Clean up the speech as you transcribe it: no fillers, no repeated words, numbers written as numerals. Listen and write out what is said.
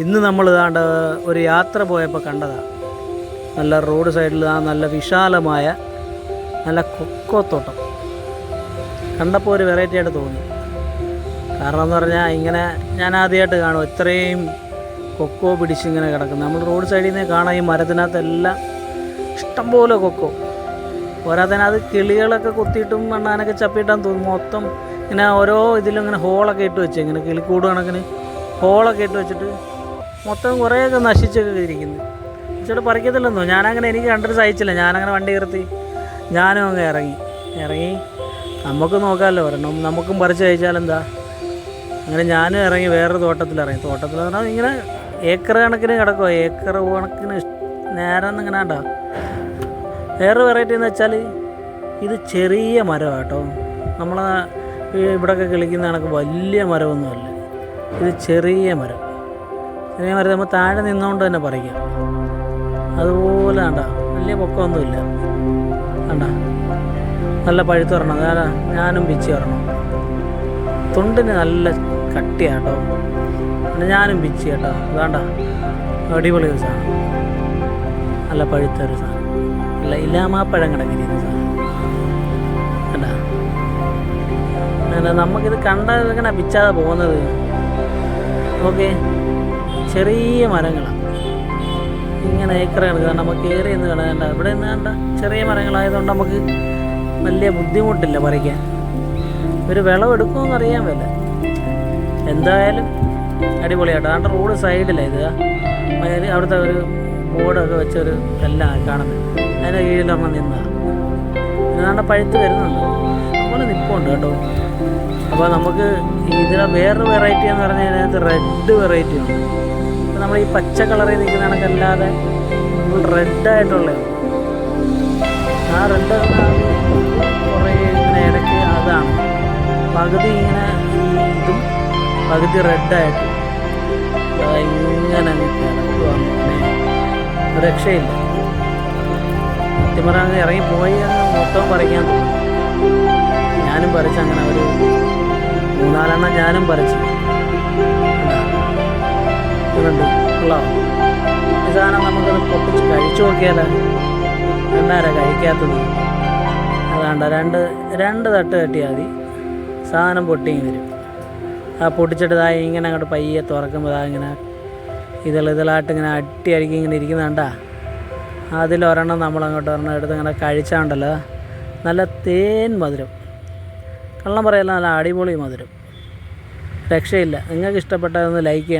ഇന്ന് നമ്മൾ ഇതാണ്ട് ഒരു യാത്ര പോയപ്പോൾ കണ്ടതാണ്. നല്ല റോഡ് സൈഡിൽ നല്ല വിശാലമായ നല്ല കൊക്കോത്തോട്ടം കണ്ടപ്പോൾ ഒരു വെറൈറ്റി ആയിട്ട് തോന്നി. കാരണം എന്ന് പറഞ്ഞാൽ ഇങ്ങനെ ഞാൻ ആദ്യമായിട്ട് കാണും ഇത്രയും കൊക്കോ പിടിച്ചിങ്ങനെ കിടക്കുന്നത്. നമ്മൾ റോഡ് സൈഡിൽ നിന്ന് കാണാം ഈ മരത്തിനകത്തെല്ലാം ഇഷ്ടംപോലെ കൊക്കോ. പോരാത്തതിനകത്ത് കിളികളൊക്കെ കുത്തിയിട്ടും മണ്ണാനൊക്കെ ചപ്പിയിട്ടാന്ന് തോന്നുന്നു. മൊത്തം ഇങ്ങനെ ഓരോ ഇതിലും ഇങ്ങനെ ഹോളൊക്കെ ഇട്ട് വെച്ച് ഇങ്ങനെ കിളിക്കൂട് കണക്കിന് ഹോളൊക്കെ ഇട്ട് വെച്ചിട്ട് മൊത്തം കുറേയൊക്കെ നശിച്ചൊക്കെ ഇരിക്കുന്നു. ചേട്ടാ പറിക്കത്തില്ലെന്നോ. ഞാനങ്ങനെ എനിക്ക് കണ്ടിട്ട് സഹിച്ചില്ല. ഞാനങ്ങനെ വണ്ടി നിർത്തി ഞാനും അങ്ങ് ഇറങ്ങി നമുക്ക് നോക്കാമല്ലോ ഒരെണ്ണം നമുക്കും പറിച്ച് കഴിച്ചാലെന്താ. അങ്ങനെ ഞാനും ഇറങ്ങി വേറൊരു തോട്ടത്തിലിറങ്ങി. തോട്ടത്തിൽ പറഞ്ഞാൽ ഇങ്ങനെ ഏക്കർ കണക്കിന് കിടക്കുമോ, ഏക്കർ കണക്കിന് നേരം ഇങ്ങനെ ഉണ്ടാ. വേറൊരു വെറൈറ്റി എന്ന് വെച്ചാൽ ഇത് ചെറിയ മരമാണ് കേട്ടോ. നമ്മളെ ഇവിടെയൊക്കെ കിളിക്കുന്ന കണക്ക് വലിയ മരമൊന്നുമല്ല. ഇത് ചെറിയ മരം നമ്മൾ താഴെ നിന്നുകൊണ്ട് തന്നെ പറിക്കാം. അതുപോലെ കണ്ട വലിയ പൊക്കമൊന്നുമില്ല. കണ്ട നല്ല പഴുത്ത് വരണം. അതാ ഞാനും പിച്ചി വരണം. തൊണ്ടിന് നല്ല കട്ടിയാട്ടോ. പിന്നെ ഞാനും പിച്ചി കേട്ടോ. അതാണ്ട അടിപൊളി ഒരു സാധനം, നല്ല പഴുത്തൊരു സാധനം, നല്ല ഇലാമാപ്പഴം കിടക്കുന്ന സാധനം. കണ്ട നമുക്കിത് കണ്ടാൽ ഇങ്ങനെ പിച്ചാതെ പോകുന്നത്. ഓക്കെ, ചെറിയ മരങ്ങളാണ് ഇങ്ങനെ ഏക്കർ കണക്ക്. നമുക്ക് ഏറെ എന്ന് കാണാണ്ട ഇവിടെ നിന്ന് കണ്ട ചെറിയ മരങ്ങളായതുകൊണ്ട് നമുക്ക് വലിയ ബുദ്ധിമുട്ടില്ല പറിക്കാൻ. ഒരു വിളവെടുക്കുമെന്ന് അറിയാൻ പറ്റില്ല. എന്തായാലും അടിപൊളിയാട്ടോ. അതുകൊണ്ട് റോഡ് സൈഡിലാണ് ഇത്. അവിടുത്തെ ഒരു ബോർഡൊക്കെ വെച്ചൊരു എല്ലാം കാണുന്നത്. അതിൻ്റെ കീഴിലൊരെണ്ണം നിന്നതാണ്. ഇതാണ്ട് പഴുത്ത് വരുന്നുണ്ട്. അതുപോലെ നിൽപ്പുണ്ട് കേട്ടോ. അപ്പോൾ നമുക്ക് ഇതിലെ വേറൊരു വെറൈറ്റി എന്ന് പറഞ്ഞാൽ അതിനകത്ത് റെഡ് വെറൈറ്റി ഉണ്ട്. അപ്പോൾ നമ്മൾ ഈ പച്ച കളറിൽ നിൽക്കുന്ന കണക്കല്ലാതെ റെഡായിട്ടുള്ള ആ റെഡ് കുറേ ഇങ്ങനെ ഇടയ്ക്ക് അതാണ് പകുതി ഇങ്ങനെ ഇതും പകുതി റെഡായിട്ട് ഇങ്ങനെ രക്ഷയില്ല. സത്യം അങ്ങ് ഇറങ്ങിപ്പോയി അങ്ങ് മൊത്തം പറിക്കാൻ തോന്നും. ഞാനും പറിച്ച് അങ്ങനെ ഒരു 3-4 ഞാനും പറിച്ച് ഉണ്ട്. ഈ സാധനം നമുക്കത് പൊട്ടിച്ച് കഴിച്ചു നോക്കിയാലോ. രണ്ടാരാ കഴിക്കാത്തത്. അതാണ്ട രണ്ട് തട്ട് കെട്ടിയാൽ മതി, സാധനം പൊട്ടിയും വരും. ആ പൊട്ടിച്ചിട്ട് ഇങ്ങനെ അങ്ങോട്ട് പയ്യെ തുറക്കുമ്പോൾ ഇങ്ങനെ ഇതളായിട്ട് ഇങ്ങനെ അടിക്ക് ഇങ്ങനെ ഇരിക്കുന്നുണ്ടാ. അതിലൊരെണ്ണം നമ്മളങ്ങോട്ട് ഒരെണ്ണം എടുത്ത് ഇങ്ങനെ കഴിച്ചാണ്ടല്ലോ നല്ല തേൻ മധുരം. കള്ളം പറയല്ല, നല്ല അടിപൊളി മധുരം. രക്ഷയില്ല. നിങ്ങൾക്ക് ഇഷ്ടപ്പെട്ടതൊന്ന് ലൈക്ക് ചെയ്യണം.